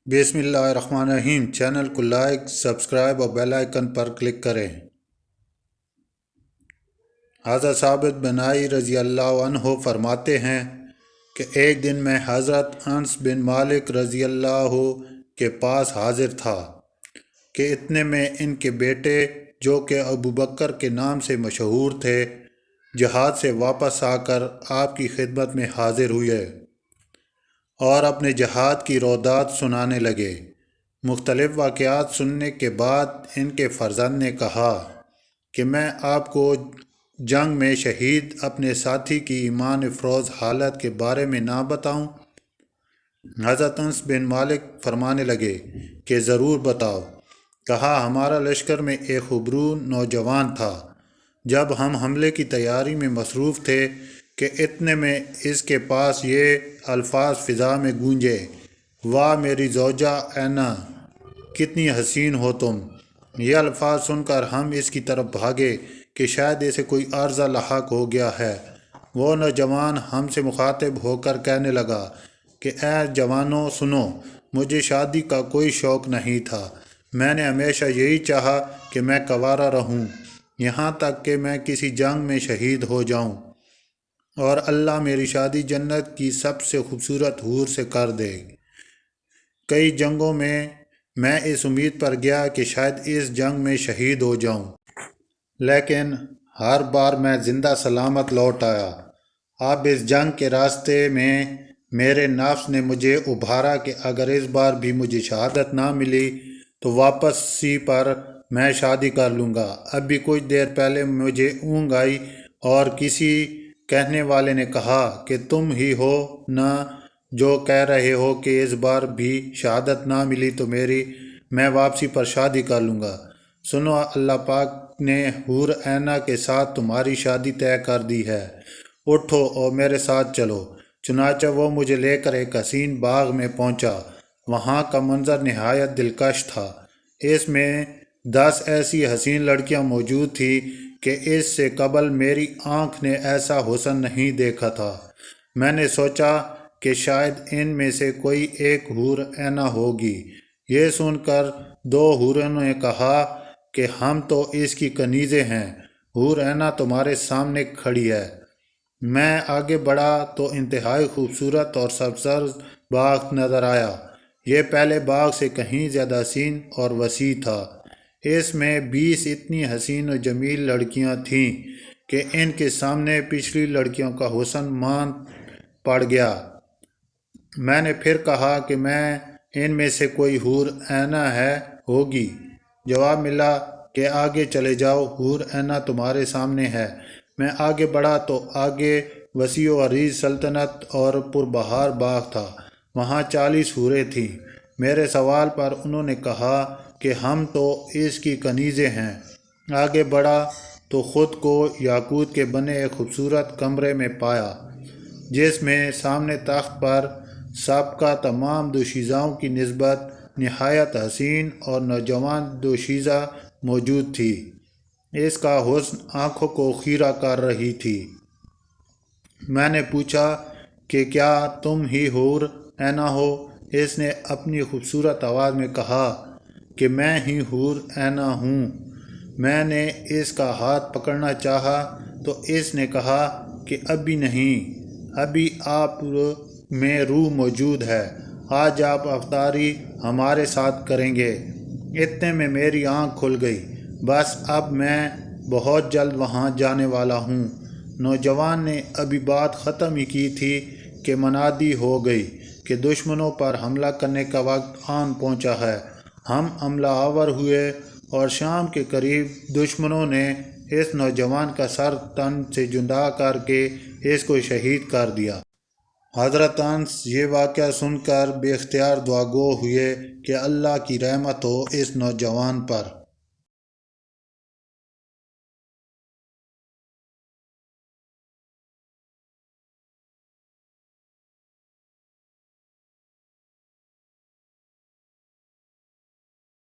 بسم اللہ الرحمن الرحیم۔ چینل کو لائک، سبسکرائب اور بیل آئیکن پر کلک کریں۔ حضرت ثابت بن رضی اللہ عنہ فرماتے ہیں کہ ایک دن میں حضرت انس بن مالک رضی اللہ کے پاس حاضر تھا کہ اتنے میں ان کے بیٹے جو کہ ابو بکر کے نام سے مشہور تھے جہاد سے واپس آ کر آپ کی خدمت میں حاضر ہوئے اور اپنے جہاد کی رودات سنانے لگے۔ مختلف واقعات سننے کے بعد ان کے فرزند نے کہا کہ میں آپ کو جنگ میں شہید اپنے ساتھی کی ایمان افروز حالت کے بارے میں نہ بتاؤں؟ حضرت انس بن مالک فرمانے لگے کہ ضرور بتاؤ۔ کہا ہمارا لشکر میں ایک خبرو نوجوان تھا۔ جب ہم حملے کی تیاری میں مصروف تھے کہ اتنے میں اس کے پاس یہ الفاظ فضا میں گونجے، واہ میری زوجہ اینا، کتنی حسین ہو تم۔ یہ الفاظ سن کر ہم اس کی طرف بھاگے کہ شاید اسے کوئی عارضہ لاحق ہو گیا ہے۔ وہ نوجوان ہم سے مخاطب ہو کر کہنے لگا کہ اے جوانوں سنو، مجھے شادی کا کوئی شوق نہیں تھا۔ میں نے ہمیشہ یہی چاہا کہ میں کنوارا رہوں یہاں تک کہ میں کسی جنگ میں شہید ہو جاؤں اور اللہ میری شادی جنت کی سب سے خوبصورت حور سے کر دے۔ کئی جنگوں میں اس امید پر گیا کہ شاید اس جنگ میں شہید ہو جاؤں، لیکن ہر بار میں زندہ سلامت لوٹ آیا۔ اب اس جنگ کے راستے میں میرے نفس نے مجھے ابھارا کہ اگر اس بار بھی مجھے شہادت نہ ملی تو واپسی پر میں شادی کر لوں گا۔ ابھی کچھ دیر پہلے مجھے اونگ آئی اور کسی کہنے والے نے کہا کہ تم ہی ہو نہ جو کہہ رہے ہو کہ اس بار بھی شہادت نہ ملی تو میں واپسی پر شادی کر لوں گا۔ سنو، اللہ پاک نے حور عینہ کے ساتھ تمہاری شادی طے کر دی ہے، اٹھو اور میرے ساتھ چلو۔ چنانچہ وہ مجھے لے کر ایک حسین باغ میں پہنچا۔ وہاں کا منظر نہایت دلکش تھا۔ اس میں 10 ایسی حسین لڑکیاں موجود تھیں کہ اس سے قبل میری آنکھ نے ایسا حسن نہیں دیکھا تھا۔ میں نے سوچا کہ شاید ان میں سے کوئی ایک حور عینہ ہوگی۔ یہ سن کر 2 حوروں نے کہا کہ ہم تو اس کی کنیزیں ہیں، حور عینہ تمہارے سامنے کھڑی ہے۔ میں آگے بڑھا تو انتہائی خوبصورت اور سرسبز باغ نظر آیا۔ یہ پہلے باغ سے کہیں زیادہ حسین اور وسیع تھا۔ اس میں 20 اتنی حسین و جمیل لڑکیاں تھیں کہ ان کے سامنے پچھلی لڑکیوں کا حسن ماند پڑ گیا۔ میں نے پھر کہا کہ ان میں سے کوئی حور عینہ ہوگی۔ جواب ملا کہ آگے چلے جاؤ، حور عینہ تمہارے سامنے ہے۔ میں آگے بڑھا تو آگے وسیع و عریض سلطنت اور پربہار باغ تھا۔ وہاں 40 حوریں تھیں۔ میرے سوال پر انہوں نے کہا کہ ہم تو اس کی کنیزیں ہیں۔ آگے بڑھا تو خود کو یاقوت کے بنے ایک خوبصورت کمرے میں پایا جس میں سامنے تخت پر سب کا تمام دوشیزاؤں کی نسبت نہایت حسین اور نوجوان دوشیزہ موجود تھی۔ اس کا حسن آنکھوں کو خیرہ کر رہی تھی۔ میں نے پوچھا کہ کیا تم ہی حور عینہ ہو؟ اس نے اپنی خوبصورت آواز میں کہا کہ میں ہی حور عینہ ہوں۔ میں نے اس کا ہاتھ پکڑنا چاہا تو اس نے کہا کہ ابھی نہیں، ابھی آپ میں روح موجود ہے، آج آپ افطاری ہمارے ساتھ کریں گے۔ اتنے میں میری آنکھ کھل گئی، بس اب میں بہت جلد وہاں جانے والا ہوں۔ نوجوان نے ابھی بات ختم ہی کی تھی کہ منادی ہو گئی کہ دشمنوں پر حملہ کرنے کا وقت آن پہنچا ہے۔ ہم حملہ آور ہوئے اور شام کے قریب دشمنوں نے اس نوجوان کا سر تن سے جدا کر کے اس کو شہید کر دیا۔ حضرت انس یہ واقعہ سن کر بے اختیار دعا گو ہوئے کہ اللہ کی رحمت ہو اس نوجوان پر۔